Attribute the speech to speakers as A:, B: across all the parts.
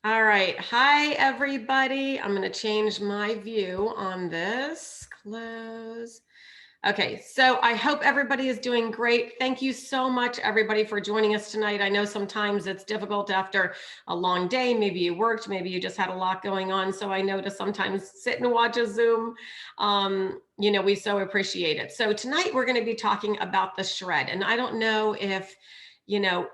A: All right. Hi, everybody. I'm going to change my view on this. Close. Okay, so I hope everybody is doing great. Thank you so much, everybody, for joining us tonight. I know sometimes it's difficult after a long day. Maybe you worked, maybe you just had a lot going on. So I know to sometimes sit and watch a Zoom. We so appreciate it. So tonight we're going to be talking about the shred. And I don't know you know,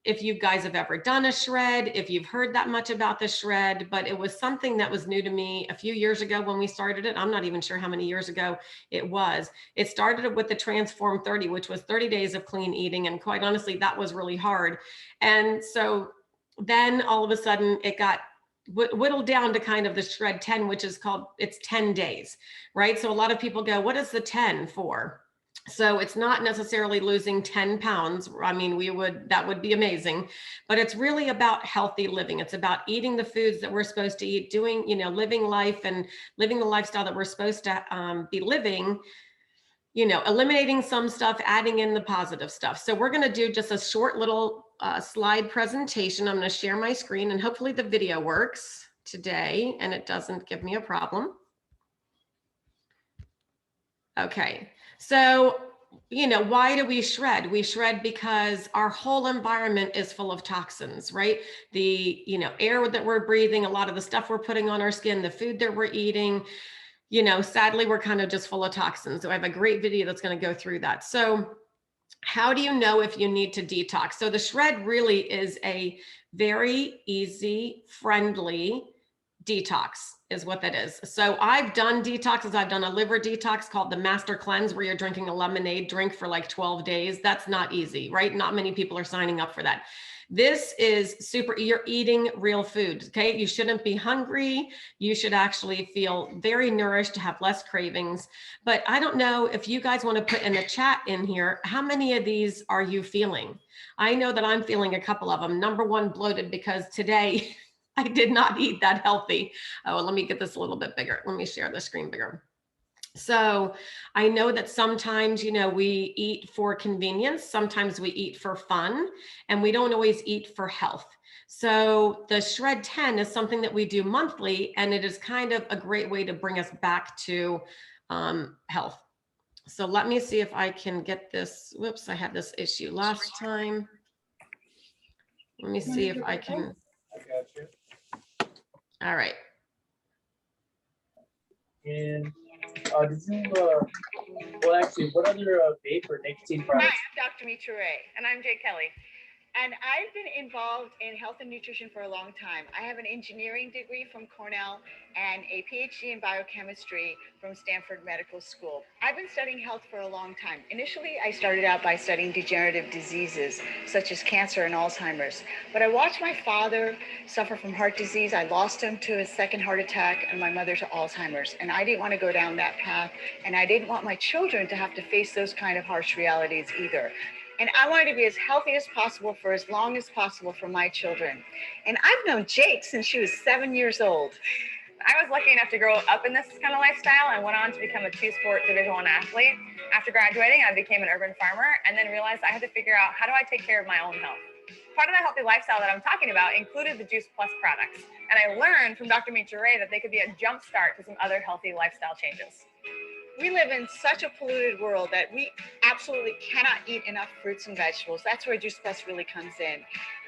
A: if you guys have ever done a shred, if you've heard that much about the shred, but it was something that was new to me a few years ago when we started it. I'm not even sure how many years ago it was. It started with the Transform 30, which was 30 days of clean eating. And quite honestly, that was really hard. And so then all of a sudden it got whittled down to kind of the Shred 10, which is called, it's 10 days, right? So a lot of people go, what is the 10 for? So it's not necessarily losing 10 pounds. I mean, that would be amazing, but it's really about healthy living. It's about eating the foods that we're supposed to eat, doing, living life and living the lifestyle that we're supposed to be living, eliminating some stuff, adding in the positive stuff. So we're going to do just a short little slide presentation. I'm going to share my screen and hopefully the video works today and it doesn't give me a problem. Okay, so, why do we shred? We shred because our whole environment is full of toxins, right? The, air that we're breathing, a lot of the stuff we're putting on our skin, the food that we're eating, sadly, we're kind of just full of toxins. So I have a great video that's going to go through that. So how do you know if you need to detox? So the shred really is a very easy, friendly detox is what that is. So I've done detoxes. I've done a liver detox called the Master Cleanse, where you're drinking a lemonade drink for like 12 days. That's not easy, right? Not many people are signing up for that. This is super, you're eating real food, okay? You shouldn't be hungry. You should actually feel very nourished, have less cravings. But I don't know if you guys want to put in the chat in here, how many of these are you feeling? I know that I'm feeling a couple of them. Number one, bloated, because today I did not eat that healthy. Oh, let me get this a little bit bigger. Let me share the screen bigger. So I know that sometimes, we eat for convenience. Sometimes we eat for fun, and we don't always eat for health. So the Shred 10 is something that we do monthly, and it is kind of a great way to bring us back to health. So let me see if I can get this. Whoops, I had this issue last time. Let me see if I can.
B: I got you.
A: All right.
B: And did you, well, actually, what other vape or nicotine products?
C: Hi, I'm Dr. Mitra Ray, and I'm Jay Kelly. And I've been involved in health and nutrition for a long time. I have an engineering degree from Cornell and a PhD in biochemistry from Stanford Medical School. I've been studying health for a long time. Initially, I started out by studying degenerative diseases such as cancer and Alzheimer's. But I watched my father suffer from heart disease. I lost him to his second heart attack and my mother to Alzheimer's. And I didn't want to go down that path. And I didn't want my children to have to face those kind of harsh realities either. And I wanted to be as healthy as possible for as long as possible for my children. And I've known Jake since she was 7 years old.
D: I was lucky enough to grow up in this kind of lifestyle and went on to become a two-sport Division I athlete. After graduating, I became an urban farmer and then realized I had to figure out, how do I take care of my own health? Part of that healthy lifestyle that I'm talking about included the Juice Plus products. And I learned from Dr. Mitra Ray that they could be a jump start to some other healthy lifestyle changes.
C: We live in such a polluted world that we absolutely cannot eat enough fruits and vegetables. That's where Juice Plus really comes in.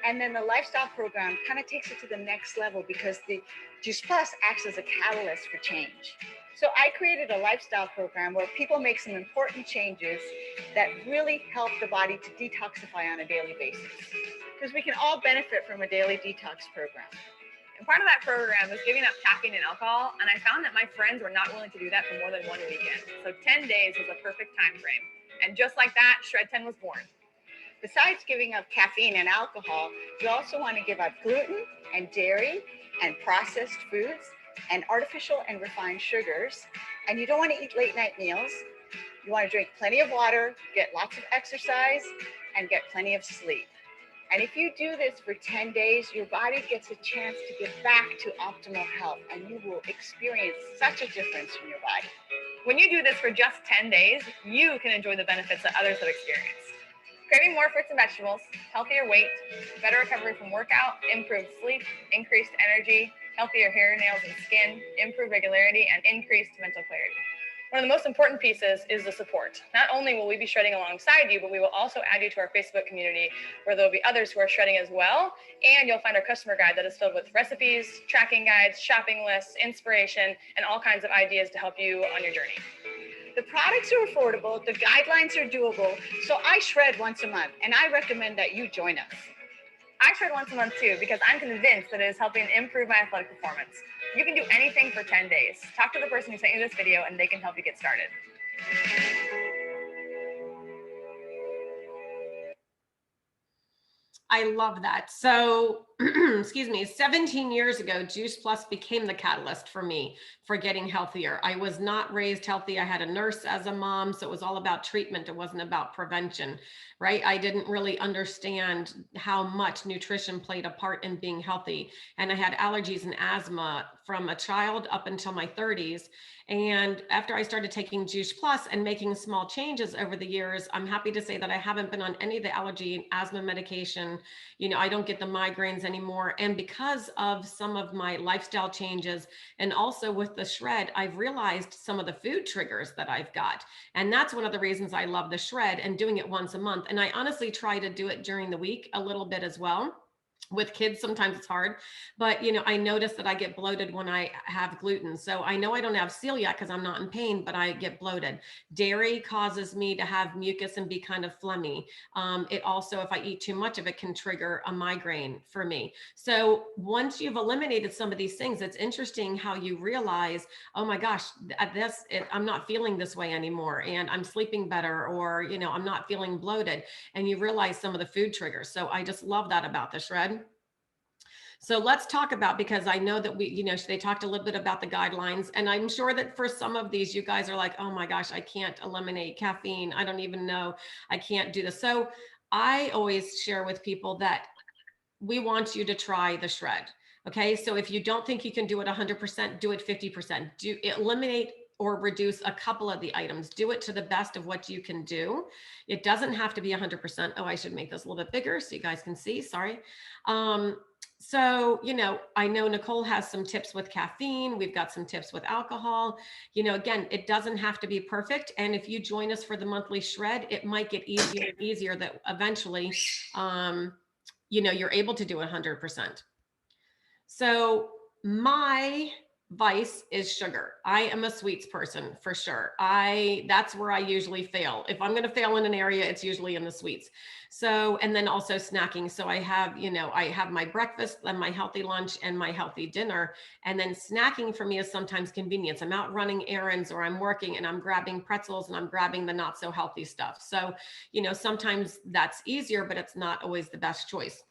C: And then the lifestyle program kind of takes it to the next level because the Juice Plus acts as a catalyst for change. So I created a lifestyle program where people make some important changes that really help the body to detoxify on a daily basis. Because we can all benefit from a daily detox program.
D: And part of that program was giving up caffeine and alcohol, and I found that my friends were not willing to do that for more than one weekend. So 10 days was a perfect time frame. And just like that, Shred 10 was born.
C: Besides giving up caffeine and alcohol, you also want to give up gluten and dairy and processed foods and artificial and refined sugars. And you don't want to eat late night meals. You want to drink plenty of water, get lots of exercise, and get plenty of sleep. And if you do this for 10 days, your body gets a chance to get back to optimal health, and you will experience such a difference in your body.
D: When you do this for just 10 days, you can enjoy the benefits that others have experienced. Craving more fruits and vegetables, healthier weight, better recovery from workout, improved sleep, increased energy, healthier hair, nails, and skin, improved regularity, and increased mental clarity. One of the most important pieces is the support. Not only will we be shredding alongside you, but we will also add you to our Facebook community where there'll be others who are shredding as well. And you'll find our customer guide that is filled with recipes, tracking guides, shopping lists, inspiration, and all kinds of ideas to help you on your journey.
C: The products are affordable, the guidelines are doable, so I shred once a month, and I recommend that you join us.
D: I shred once a month too because I'm convinced that it is helping improve my athletic performance. You can do anything for 10 days. Talk to the person who sent you this video and they can help you get started.
A: I love that. So, excuse me, 17 years ago, Juice Plus became the catalyst for me for getting healthier. I was not raised healthy. I had a nurse as a mom, so it was all about treatment. It wasn't about prevention, right? I didn't really understand how much nutrition played a part in being healthy. And I had allergies and asthma from a child up until my 30s. And after I started taking Juice Plus and making small changes over the years, I'm happy to say that I haven't been on any of the allergy and asthma medication. You know, I don't get the migraines anymore. And because of some of my lifestyle changes and also with the shred, I've realized some of the food triggers that I've got. And that's one of the reasons I love the shred and doing it once a month. And I honestly try to do it during the week a little bit as well. With kids, sometimes it's hard, but you know, I notice that I get bloated when I have gluten. So I know I don't have celiac because I'm not in pain, but I get bloated. Dairy causes me to have mucus and be kind of phlegmy. It also, if I eat too much of it, can trigger a migraine for me. So once you've eliminated some of these things, it's interesting how you realize, oh my gosh, I'm not feeling this way anymore, and I'm sleeping better, or you know, I'm not feeling bloated, and you realize some of the food triggers. So I just love that about the shred. So let's talk about, because I know that we, you know, they talked a little bit about the guidelines, and I'm sure that for some of these, you guys are like, oh my gosh, I can't eliminate caffeine. I don't even know, I can't do this. So I always share with people that we want you to try the shred. Okay. So if you don't think you can do it 100%, do it 50%. Do eliminate or reduce a couple of the items. Do it to the best of what you can do. It doesn't have to be 100%. Oh, I should make this a little bit bigger so you guys can see. Sorry. So, you know, I know Nicole has some tips with caffeine. We've got some tips with alcohol. You know, again, it doesn't have to be perfect. And if you join us for the monthly shred, it might get easier and easier that eventually, you know, you're able to do 100%. So my vice is sugar. I am a sweets person for sure. That's where I usually fail. If I'm going to fail in an area, it's usually in the sweets. So, and then also snacking. So I have, you know, I have my breakfast, then my healthy lunch, and my healthy dinner. And then snacking for me is sometimes convenience. I'm out running errands or I'm working and I'm grabbing pretzels and I'm grabbing the not so healthy stuff. So, you know, sometimes that's easier, but it's not always the best choice.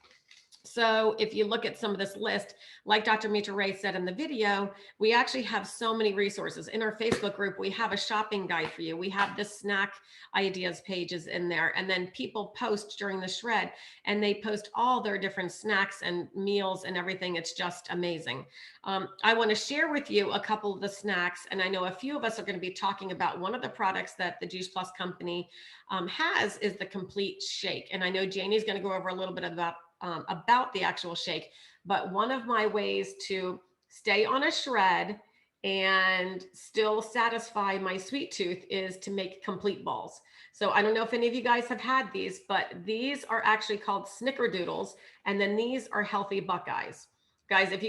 A: So if you look at some of this list, like Dr. Mitra Ray said in the video, we actually have so many resources. In our Facebook group, we have a shopping guide for you. We have the snack ideas pages in there. And then people post during the shred and they post all their different snacks and meals and everything. It's just amazing. I want to share with you a couple of the snacks. And I know a few of us are going to be talking about one of the products that the Juice Plus company has is the complete shake. And I know Janie's going to go over a little bit about the actual shake, but one of my ways to stay on a shred and still satisfy my sweet tooth is to make complete balls. So I don't know if any of you guys have had these, but these are actually called snickerdoodles. And then these are healthy Buckeyes. Guys, if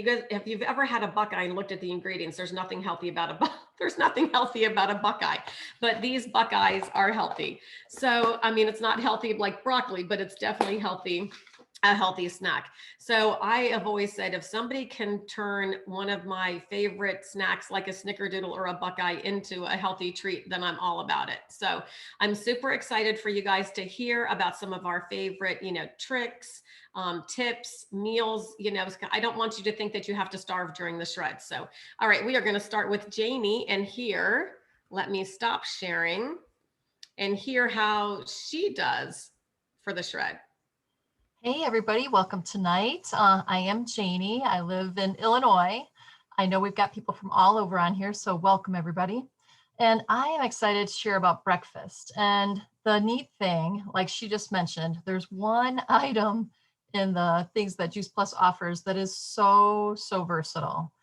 A: you've ever had a Buckeye and looked at the ingredients, there's nothing healthy about there's nothing healthy about a Buckeye, but these Buckeyes are healthy. So, I mean, it's not healthy like broccoli, but it's definitely healthy, a healthy snack. So I have always said, if somebody can turn one of my favorite snacks like a snickerdoodle or a Buckeye into a healthy treat, then I'm all about it. So I'm super excited for you guys to hear about some of our favorite, you know, tricks, tips, meals. You know, I don't want you to think that you have to starve during the shred. So, all right, we are going to start with Janie, and here, let me stop sharing and hear how she does for the shred.
E: Hey everybody, welcome tonight. I am Janie. I live in Illinois. I know we've got people from all over on here, so welcome everybody. And I am excited to share about breakfast. And the neat thing, like she just mentioned, there's one item in the things that Juice Plus offers that is so versatile.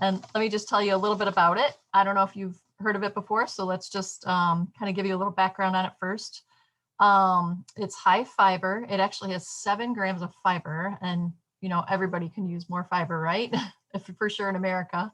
E: And let me just tell you a little bit about it. I don't know if you've heard of it before, so let's just kind of give you a little background on it first. It's high fiber. It actually has 7 grams of fiber, and everybody can use more fiber, right? If for sure in America.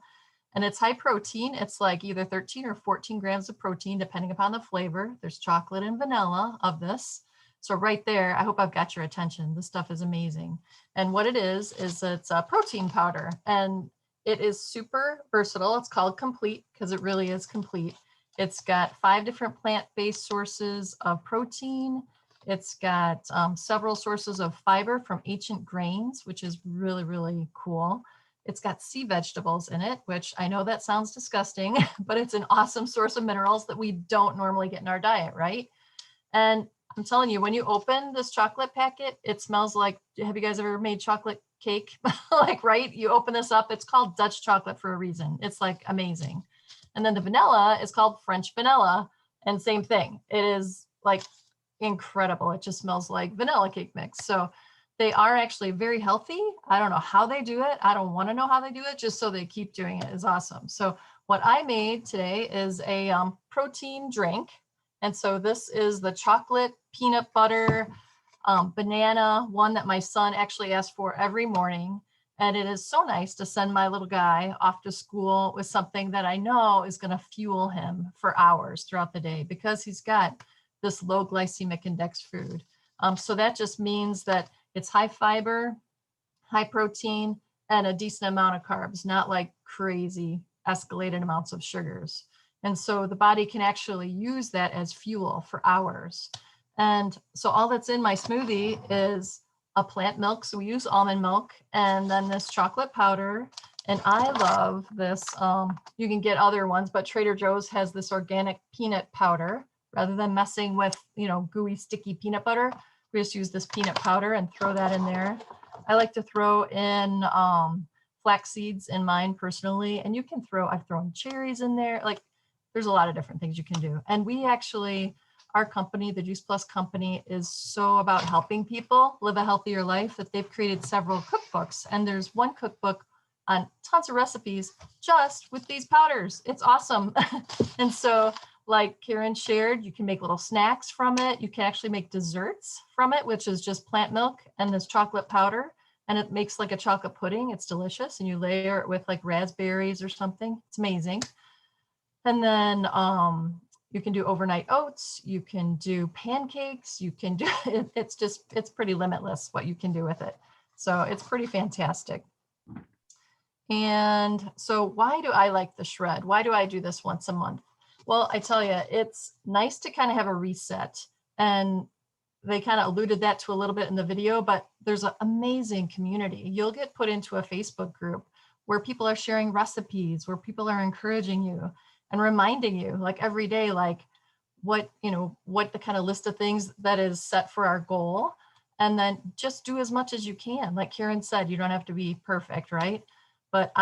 E: And it's high protein. It's like either 13 or 14 grams of protein, depending upon the flavor. There's chocolate and vanilla of this. So right there, I hope I've got your attention. This stuff is amazing. And what it is it's a protein powder, and it is super versatile. It's called Complete because it really is complete. It's got 5 different plant-based sources of protein. It's got several sources of fiber from ancient grains, which is really, really cool. It's got sea vegetables in it, which I know that sounds disgusting, but it's an awesome source of minerals that we don't normally get in our diet, right? And I'm telling you, when you open this chocolate packet, it smells like, have you guys ever made chocolate cake? Like, right? You open this up, it's called Dutch chocolate for a reason. It's like amazing. And then the vanilla is called French vanilla, and same thing. It is like incredible. It just smells like vanilla cake mix. So they are actually very healthy. I don't know how they do it. I don't want to know how they do it, just so they keep doing it is awesome. So what I made today is a protein drink. And so this is the chocolate peanut butter banana one that my son actually asks for every morning. And it is so nice to send my little guy off to school with something that I know is going to fuel him for hours throughout the day, because he's got this low glycemic index food. So that just means that it's high fiber, high protein, and a decent amount of carbs, not like crazy escalated amounts of sugars. And so the body can actually use that as fuel for hours. And so all that's in my smoothie is a plant milk. So we use almond milk, and then this chocolate powder. And I love this. You can get other ones, but Trader Joe's has this organic peanut powder. Rather than messing with, gooey, sticky peanut butter, we just use this peanut powder and throw that in there. I like to throw in flax seeds in mine personally, and I've thrown cherries in there. Like, there's a lot of different things you can do. And we actually, our company, the Juice Plus company, is so about helping people live a healthier life that they've created several cookbooks. And there's one cookbook on tons of recipes just with these powders. It's awesome. And so, like Karen shared, you can make little snacks from it. You can actually make desserts from it, which is just plant milk and this chocolate powder. And it makes like a chocolate pudding. It's delicious. And you layer it with like raspberries or something. It's amazing. And then you can do overnight oats. You can do pancakes. You can do, it's pretty limitless what you can do with it. So it's pretty fantastic. And so why do I like the Shred? Why do I do this once a month? Well, I tell you, it's nice to kind of have a reset. And they kind of alluded that to a little bit in the video, but there's an amazing community. You'll get put into a Facebook group where people are sharing recipes, where people are encouraging you and reminding you like every day, like what the kind of list of things that is set for our goal. And then just do as much as you can. Like Karen said, you don't have to be perfect, right? But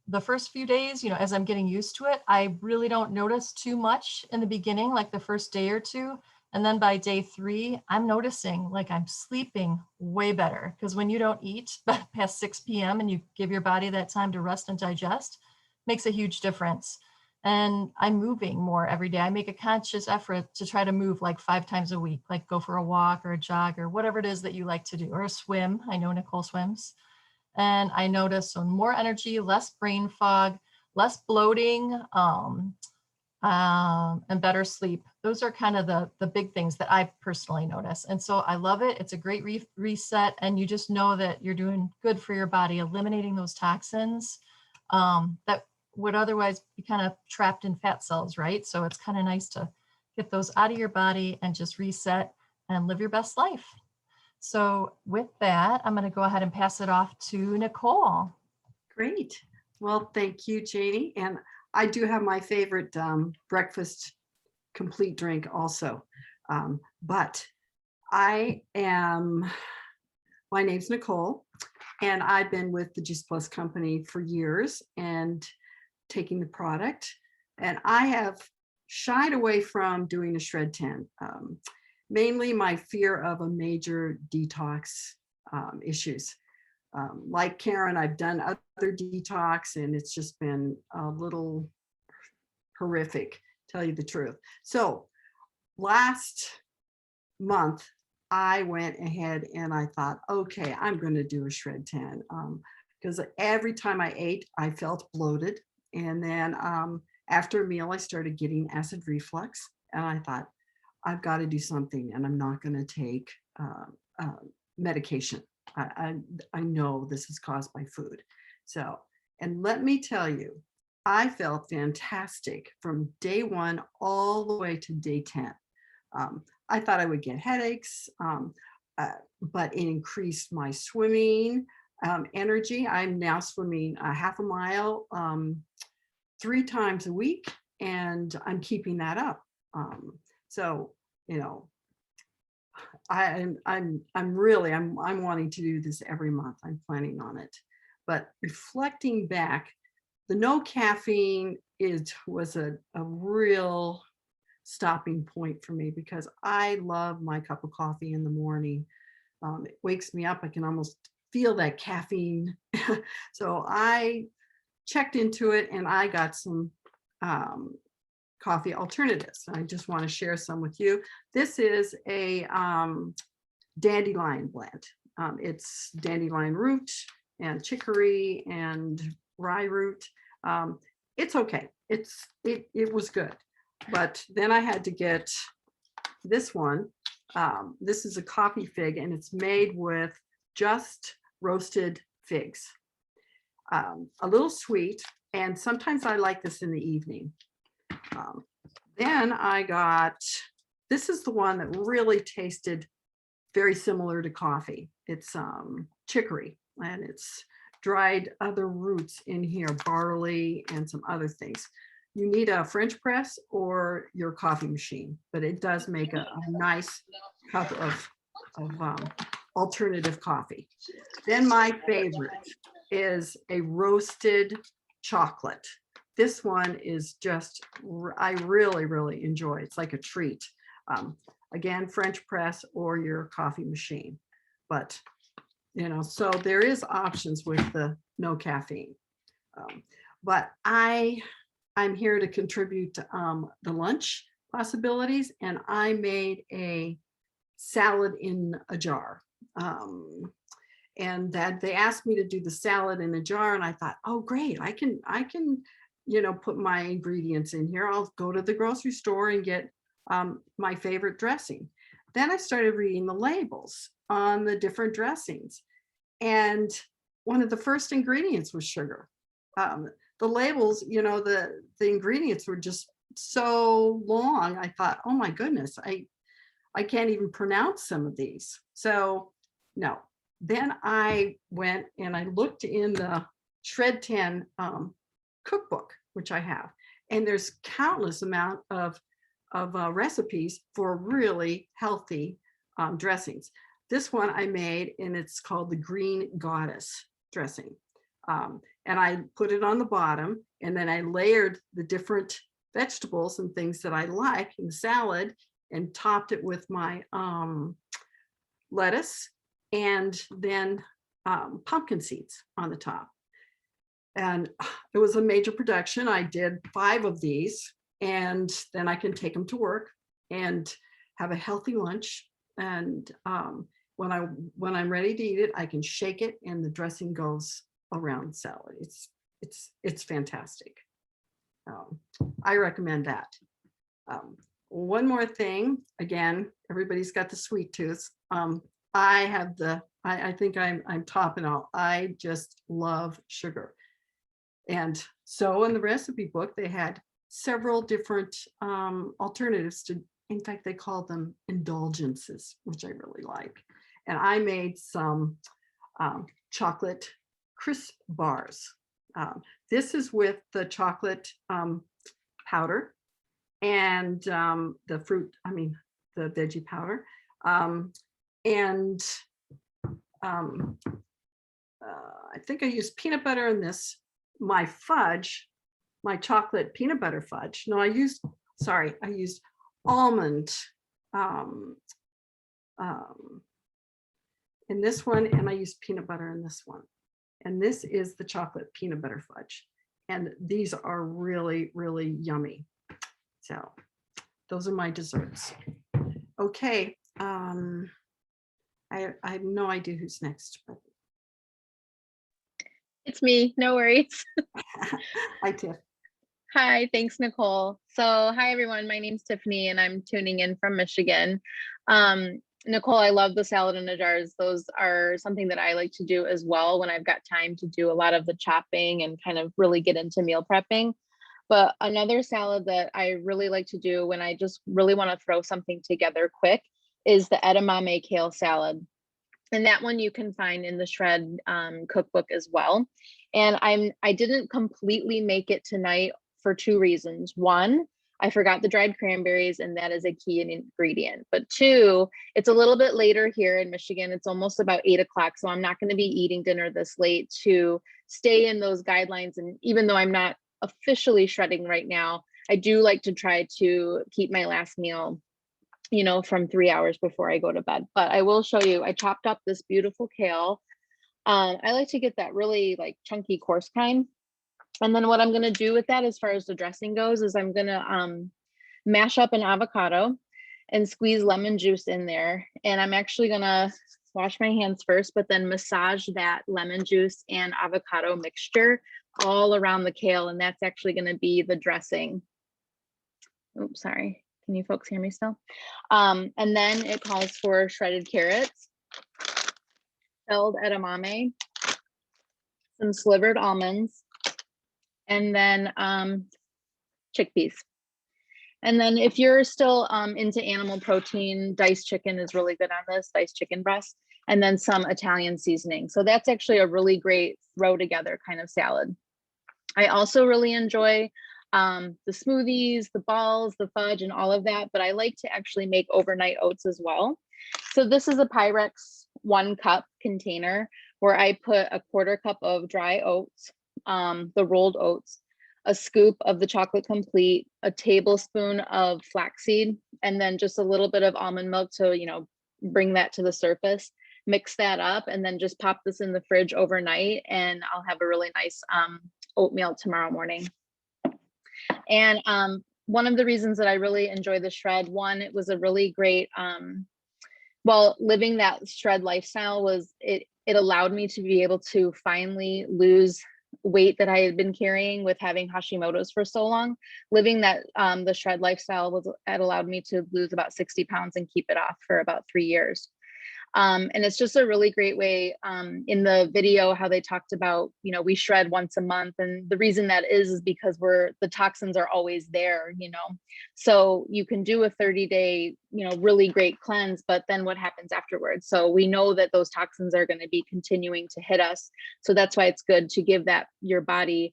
E: the first few days, as I'm getting used to it, I really don't notice too much in the beginning, like the first day or two. And then by day 3, I'm noticing like I'm sleeping way better, because when you don't eat past 6 p.m. and you give your body that time to rest and digest, makes a huge difference. And I'm moving more every day. I make a conscious effort to try to move like 5 times a week, like go for a walk or a jog or whatever it is that you like to do, or a swim. I know Nicole swims. And I notice more energy, less brain fog, less bloating, and better sleep. Those are kind of the big things that I personally notice. And so I love it. It's a great reset. And you just know that you're doing good for your body, eliminating those toxins that would otherwise be kind of trapped in fat cells, right? So it's kind of nice to get those out of your body and just reset and live your best life. So with that, I'm going to go ahead and pass it off to Nicole.
F: Great. Well, thank you, Janie. And I do have my favorite breakfast complete drink also. But my name's Nicole, and I've been with the Juice Plus company for years and taking the product. And I have shied away from doing a Shred10. Mainly my fear of a major detox issues. Like Karen, I've done other detox and it's just been a little horrific, tell you the truth. So last month, I went ahead and I thought, okay, I'm going to do a Shred10 because every time I ate, I felt bloated. And then after a meal, I started getting acid reflux. And I thought, I've got to do something and I'm not going to take medication. I know this is caused by food. So, and let me tell you, I felt fantastic from day 1 all the way to day 10. I thought I would get headaches, but it increased my swimming energy. I'm now swimming a half a mile 3 times a week, and I'm keeping that up. So, you know, I'm wanting to do this every month. I'm planning on it. But reflecting back, the no caffeine was a real stopping point for me because I love my cup of coffee in the morning. It wakes me up. I can almost feel that caffeine. So I checked into it and I got some coffee alternatives. I just want to share some with you. This is a dandelion blend. It's dandelion root and chicory and rye root. It's okay. It was good. But then I had to get this one. This is a coffee fig and it's made with just roasted figs. A little sweet, and sometimes I like this in the evening. Then I got, this is the one that really tasted very similar to coffee. It's chicory, and it's dried other roots in here, barley and some other things. You need a French press or your coffee machine, but it does make a nice cup of alternative coffee. Then my favorite is a roasted chocolate. This one is just, I really, really enjoy. It's like a treat. Again, French press or your coffee machine. But, you know, so there is options with the no caffeine. But I'm here to contribute to the lunch possibilities, and I made a salad in a jar. And that they asked me to do the salad in a jar, and I thought, oh great, I can you know, put my ingredients in here. I'll go to the grocery store and get my favorite dressing. Then I started reading the labels on the different dressings, and one of the first ingredients was sugar. The labels, you know, the ingredients were just so long. I thought, oh my goodness, I can't even pronounce some of these. So no. Then I went and I looked in the Shred10 cookbook, which I have, and there's countless amount of recipes for really healthy dressings. This one I made, and it's called the Green Goddess dressing. And I put it on the bottom, and then I layered the different vegetables and things that I like in the salad and topped it with my lettuce and then pumpkin seeds on the top. And it was a major production. I did 5 of these, and then I can take them to work and have a healthy lunch. And when I'm ready to eat it, I can shake it and the dressing goes around salad. It's fantastic. I recommend that. One more thing, again, everybody's got the sweet tooth. I have I think I'm topping all. I just love sugar. And so in the recipe book, they had several different alternatives to, in fact, they called them indulgences, which I really like. And I made some chocolate crisp bars. This is with the chocolate powder and the fruit, the veggie powder. I think I used peanut butter in this. My fudge, my chocolate peanut butter fudge. No, I used sorry, I used almond um, in this one, and I used peanut butter in this one. And this is the chocolate peanut butter fudge. And these are really, really yummy. So those are my desserts. Okay. I have no idea who's next, but
G: It's me, no worries.
F: hi, Tiff.
G: Hi, thanks, Nicole. So, hi, everyone. My name's Tiffany, and I'm tuning in from Michigan. Nicole, I love the salad in the jars. Those are something that I like to do as well when I've got time to do a lot of the chopping and kind of really get into meal prepping. But another salad that I really like to do when I just really want to throw something together quick is the edamame kale salad. And that one you can find in the Shred cookbook as well. And I didn't completely make it tonight for two reasons. One, I forgot the dried cranberries, and that is a key ingredient. But two, it's a little bit later here in Michigan. It's almost about 8 o'clock. So I'm not going to be eating dinner this late to stay in those guidelines. And even though I'm not officially shredding right now, I do like to try to keep my last meal, you know, from 3 hours before I go to bed. But I will show you, I chopped up this beautiful kale. I like to get that really like chunky coarse kind. And then what I'm going to do with that as far as the dressing goes is I'm going to mash up an avocado and squeeze lemon juice in there. And I'm actually going to wash my hands first, but then massage that lemon juice and avocado mixture all around the kale. And that's actually going to be the dressing. Oops, sorry. Can you folks hear me still? And then it calls for shredded carrots, shelled edamame, some slivered almonds, and then chickpeas. And then if you're still into animal protein, diced chicken is really good on this, diced chicken breast, and then some Italian seasoning. So that's actually a really great throw together kind of salad. I also really enjoy the smoothies, the balls, the fudge, and all of that, but I like to actually make overnight oats as well. So this is a Pyrex 1 cup container where I put a 1/4 cup of dry oats, the rolled oats, a scoop of the chocolate complete, a tablespoon of flaxseed, and then just a little bit of almond milk to, you know, bring that to the surface. Mix that up and then just pop this in the fridge overnight, and I'll have a really nice oatmeal tomorrow morning. And one of the reasons that I really enjoy the Shred, one, it was a really great, well, living that Shred lifestyle was, it allowed me to be able to finally lose weight that I had been carrying with having Hashimoto's for so long. Living that the Shred lifestyle it allowed me to lose about 60 pounds and keep it off for about 3 years. And it's just a really great way. In the video, how they talked about, you know, we shred once a month, and the reason that is because the toxins are always there, you know. So you can do a 30-day, you know, really great cleanse, but then what happens afterwards? So we know that those toxins are going to be continuing to hit us. So that's why it's good to give that your body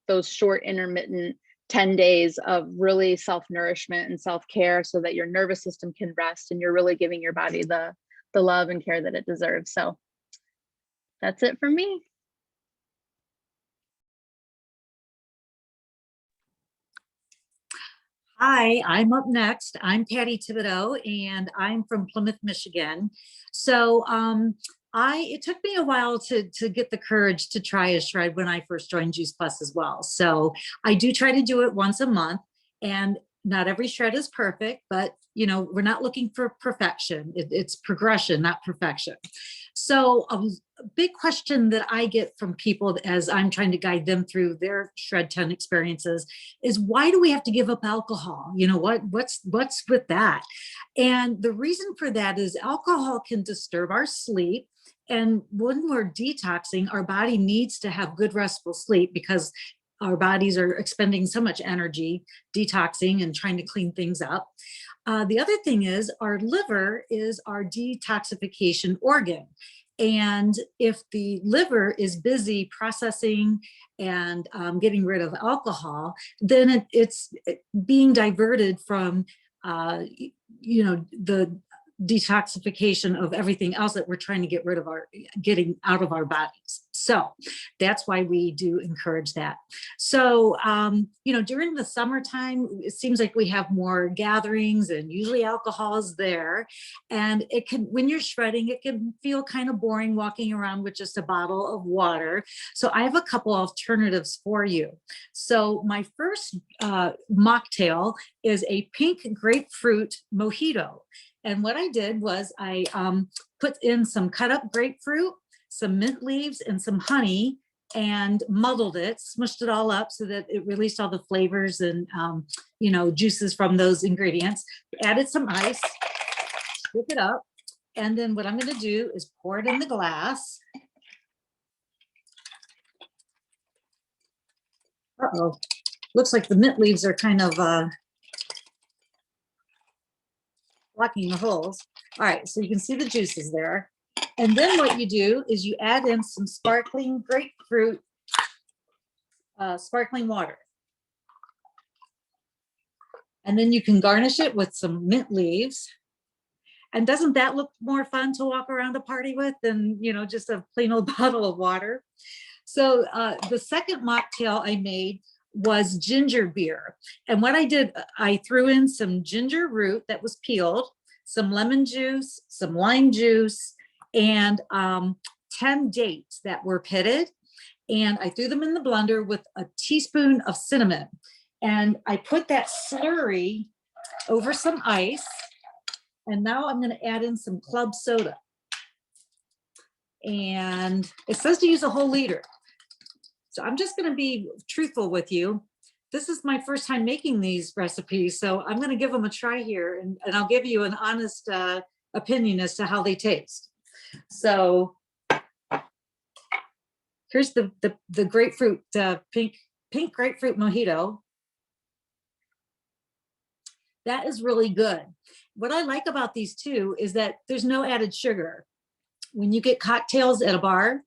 G: those short intermittent 10 days of really self-nourishment and self-care so that your nervous system can rest and you're really giving your body the love and care that it deserves. So that's it for me.
H: Hi, I'm up next. I'm Patty Thibodeau, and I'm from Plymouth, Michigan. So it took me a while to get the courage to try a shred when I first joined Juice Plus as well. So I do try to do it once a month, and not every shred is perfect, but you know, we're not looking for perfection. It's progression, not perfection. So a big question that I get from people as I'm trying to guide them through their Shred10 experiences is, why do we have to give up alcohol? You know, what's with that? And the reason for that is alcohol can disturb our sleep. And when we're detoxing, our body needs to have good restful sleep because our bodies are expending so much energy detoxing and trying to clean things up. The other thing is our liver is our detoxification organ. And if the liver is busy processing and getting rid of alcohol, then it's being diverted from, you know, the detoxification of everything else that we're trying to getting out of our bodies. So that's why we do encourage that. So, during the summertime, it seems like we have more gatherings and usually alcohol is there. And when you're shredding, it can feel kind of boring walking around with just a bottle of water. So I have a couple alternatives for you. So my first mocktail is a pink grapefruit mojito. And what I did was I put in some cut up grapefruit, some mint leaves, and some honey, and muddled it, smushed it all up so that it released all the flavors and juices from those ingredients. Added some ice, whip it up, and then what I'm going to do is pour it in the glass. Uh-oh, looks like the mint leaves are kind of blocking the holes. All right, so you can see the juices there. And then what you do is you add in some sparkling grapefruit, sparkling water. And then you can garnish it with some mint leaves. And doesn't that look more fun to walk around a party with than, just a plain old bottle of water? So the second mocktail I made was ginger beer. And what I did, I threw in some ginger root that was peeled, some lemon juice, some lime juice, and 10 dates that were pitted. And I threw them in the blender with a teaspoon of cinnamon. And I put that slurry over some ice. And now I'm going to add in some club soda. And it says to use a whole liter. So I'm just going to be truthful with you. This is my first time making these recipes, so I'm going to give them a try here, and I'll give you an honest opinion as to how they taste. So here's the grapefruit, pink grapefruit mojito. That is really good. What I like about these two is that there's no added sugar. When you get cocktails at a bar,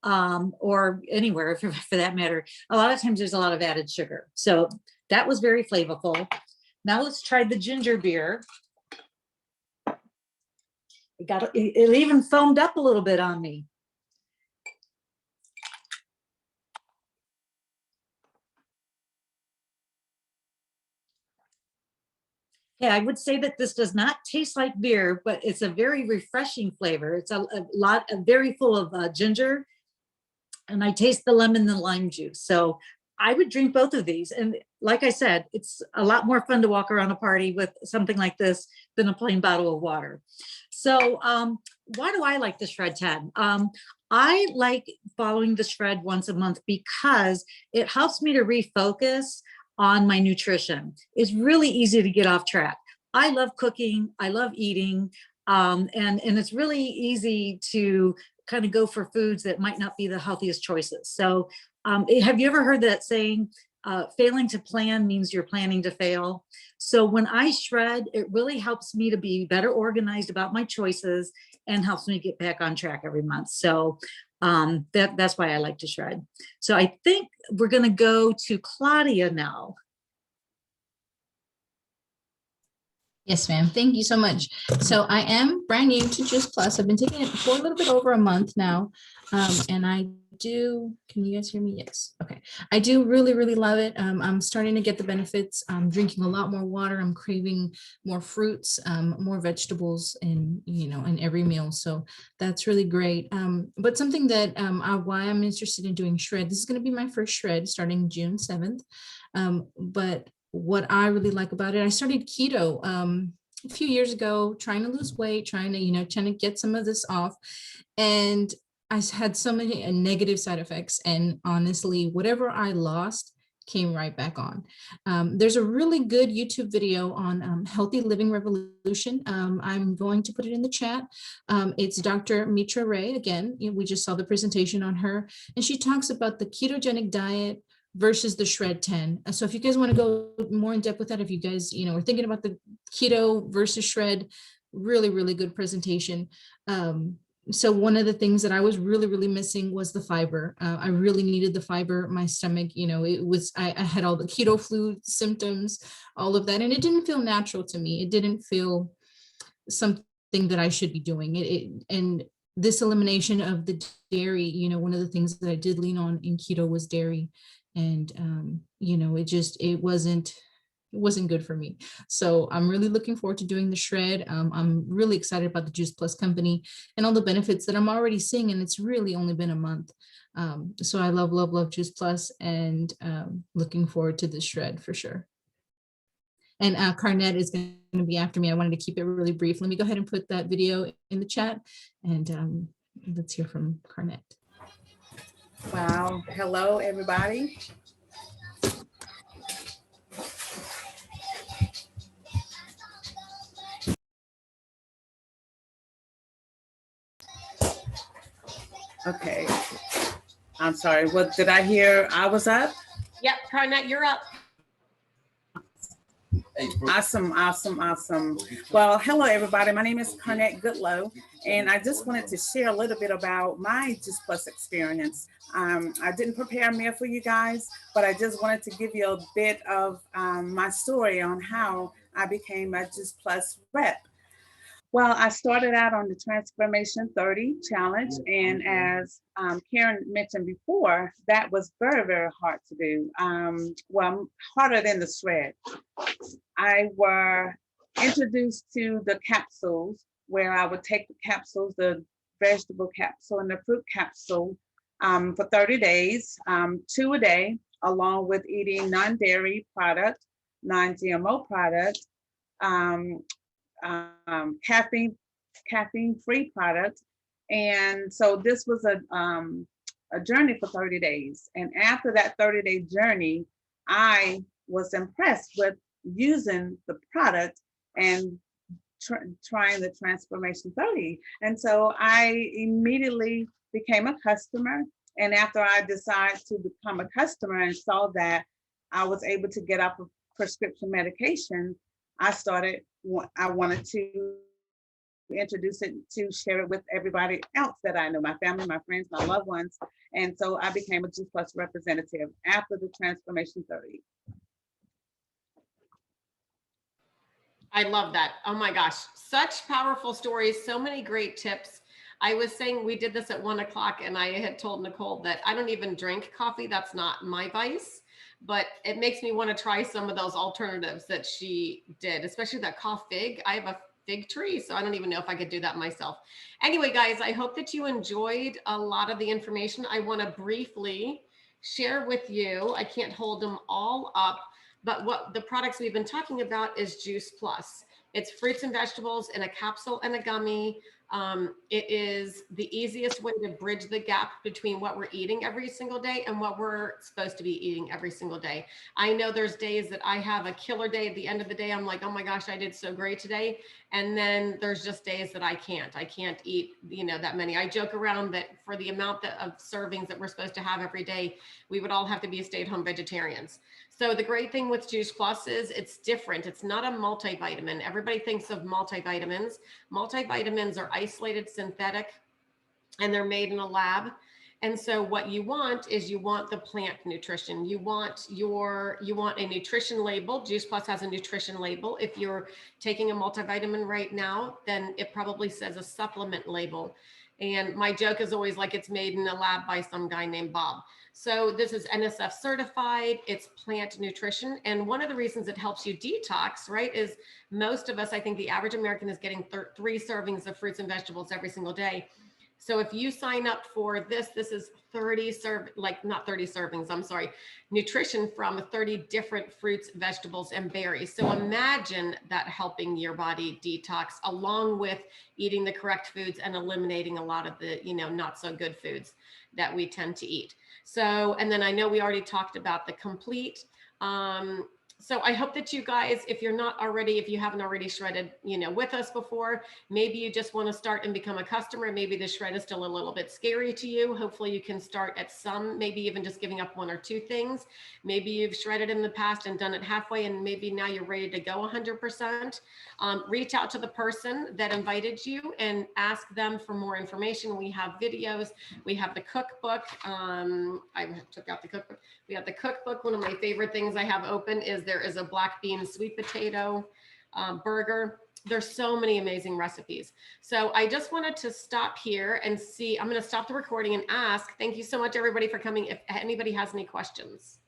H: or anywhere for that matter, a lot of times there's a lot of added sugar. So that was very flavorful. Now let's try the ginger beer. It even foamed up a little bit on me. Yeah, I would say that this does not taste like beer, but it's a very refreshing flavor. It's a very full of ginger. And I taste the lemon and lime juice. So I would drink both of these. And like I said, it's a lot more fun to walk around a party with something like this than a plain bottle of water. So why do I like the Shred10? I like following the Shred once a month because it helps me to refocus on my nutrition. It's really easy to get off track. I love cooking. I love eating. And it's really easy to kind of go for foods that might not be the healthiest choices. So have you ever heard that saying, failing to plan means you're planning to fail? So when I shred, it really helps me to be better organized about my choices and helps me get back on track every month. So that's why I like to shred. So I think we're going to go to Claudia now.
I: Yes, ma'am. Thank you so much. So I am brand new to Juice Plus. I've been taking it for a little bit over a month now. And I do, can you guys hear me? Yes. Okay. I do really, really love it. I'm starting to get the benefits. I'm drinking a lot more water. I'm craving more fruits, more vegetables in every meal. So that's really great. But something that why I'm interested in doing Shred, this is going to be my first Shred starting June 7th. But what I really like about it, I started keto a few years ago, trying to lose weight, trying to get some of this off. And I had so many negative side effects. And honestly, whatever I lost came right back on. There's a really good YouTube video on Healthy Living Revolution. I'm going to put it in the chat. It's Dr. Mitra Ray. Again, we just saw the presentation on her, and she talks about the ketogenic diet versus the Shred10. So if you guys want to go more in depth with that, if you guys, are thinking about the keto versus Shred, really, really good presentation. So one of the things that I was really, really missing was the fiber. I really needed the fiber. My stomach, I had all the keto flu symptoms, all of that, and it didn't feel natural to me. It didn't feel something thing that I should be doing. And this elimination of the dairy, you know, one of the things that I did lean on in keto was dairy. And, you know, it wasn't good for me. So I'm really looking forward to doing the shred. I'm really excited about the Juice Plus company and all the benefits that I'm already seeing. And it's really only been a month. So I love, love, love Juice Plus, and looking forward to the shred for sure. And Carnett is going to be after me. I wanted to keep it really brief. Let me go ahead and put that video in the chat, and let's hear from Carnett.
J: Wow. Hello, everybody. Okay. I'm sorry. What did I hear? I was up?
A: Yep, Carnett, you're up.
J: Awesome, awesome, awesome. Well, hello, everybody. My name is Carnett Goodlow, and I just wanted to share a little bit about my Juice Plus experience. I didn't prepare a meal for you guys, but I just wanted to give you a bit of my story on how I became a Juice Plus rep. Well, I started out on the Transformation 30 challenge, and as Karen mentioned before, that was very, very hard to do. Well, harder than the shred. I were introduced to the capsules, where I would take the capsules, the vegetable capsule and the fruit capsule, for 30 days, 2 a day, along with eating non-dairy product, non-GMO product, caffeine-free product. And so this was a journey for 30 days. And after that 30-day journey, I was impressed with using the product and trying the Transformation 30. And so I immediately became a customer. And after I decided to become a customer and saw that I was able to get off of prescription medication, I wanted to introduce it, to share it with everybody else that I know, my family, my friends, my loved ones. And so I became a Juice Plus representative after the Transformation 30.
A: I love that. Oh my gosh, such powerful stories, so many great tips. I was saying we did this at 1 o'clock, and I had told Nicole that I don't even drink coffee. That's not my vice, but it makes me want to try some of those alternatives that she did, especially that cough fig. I have a fig tree, so I don't even know if I could do that myself. Anyway, guys, I hope that you enjoyed a lot of the information. I want to briefly share with you, I can't hold them all up, but what the products we've been talking about is Juice Plus. It's fruits and vegetables in a capsule and a gummy. It is the easiest way to bridge the gap between what we're eating every single day and what we're supposed to be eating every single day. I know there's days that I have a killer day. At the end of the day, I'm like, oh my gosh, I did so great today. And then there's just days that I can't eat, you know, that many. I joke around that for the amount of servings that we're supposed to have every day, we would all have to be stay-at-home vegetarians. So the great thing with Juice Plus is it's different. It's not a multivitamin. Everybody thinks of multivitamins. Multivitamins are isolated, synthetic, and they're made in a lab. And so what you want is you want the plant nutrition. You want a nutrition label. Juice Plus has a nutrition label. If you're taking a multivitamin right now, then it probably says a supplement label. And my joke is always like it's made in a lab by some guy named Bob. So this is NSF certified, it's plant nutrition. And one of the reasons it helps you detox, right, is most of us, I think the average American is getting 3 servings of fruits and vegetables every single day. So if you sign up for this is 30 not 30 servings, I'm sorry, nutrition from 30 different fruits, vegetables, and berries. So imagine that helping your body detox along with eating the correct foods and eliminating a lot of the, you know, not so good foods that we tend to eat. So, and then I know we already talked about the complete. So I hope that you guys, if you haven't already shredded, you know, with us before, maybe you just want to start and become a customer. Maybe the shred is still a little bit scary to you. Hopefully you can start at some, maybe even just giving up 1 or 2 things. Maybe you've shredded in the past and done it halfway, and maybe now you're ready to go 100%. Reach out to the person that invited you and ask them for more information. We have videos. We have the cookbook. I took out the cookbook. We have the cookbook. One of my favorite things I have open is there is a black bean sweet potato burger. There's so many amazing recipes. So I just wanted to stop here and see, I'm going to stop the recording and ask, thank you so much everybody for coming, if anybody has any questions.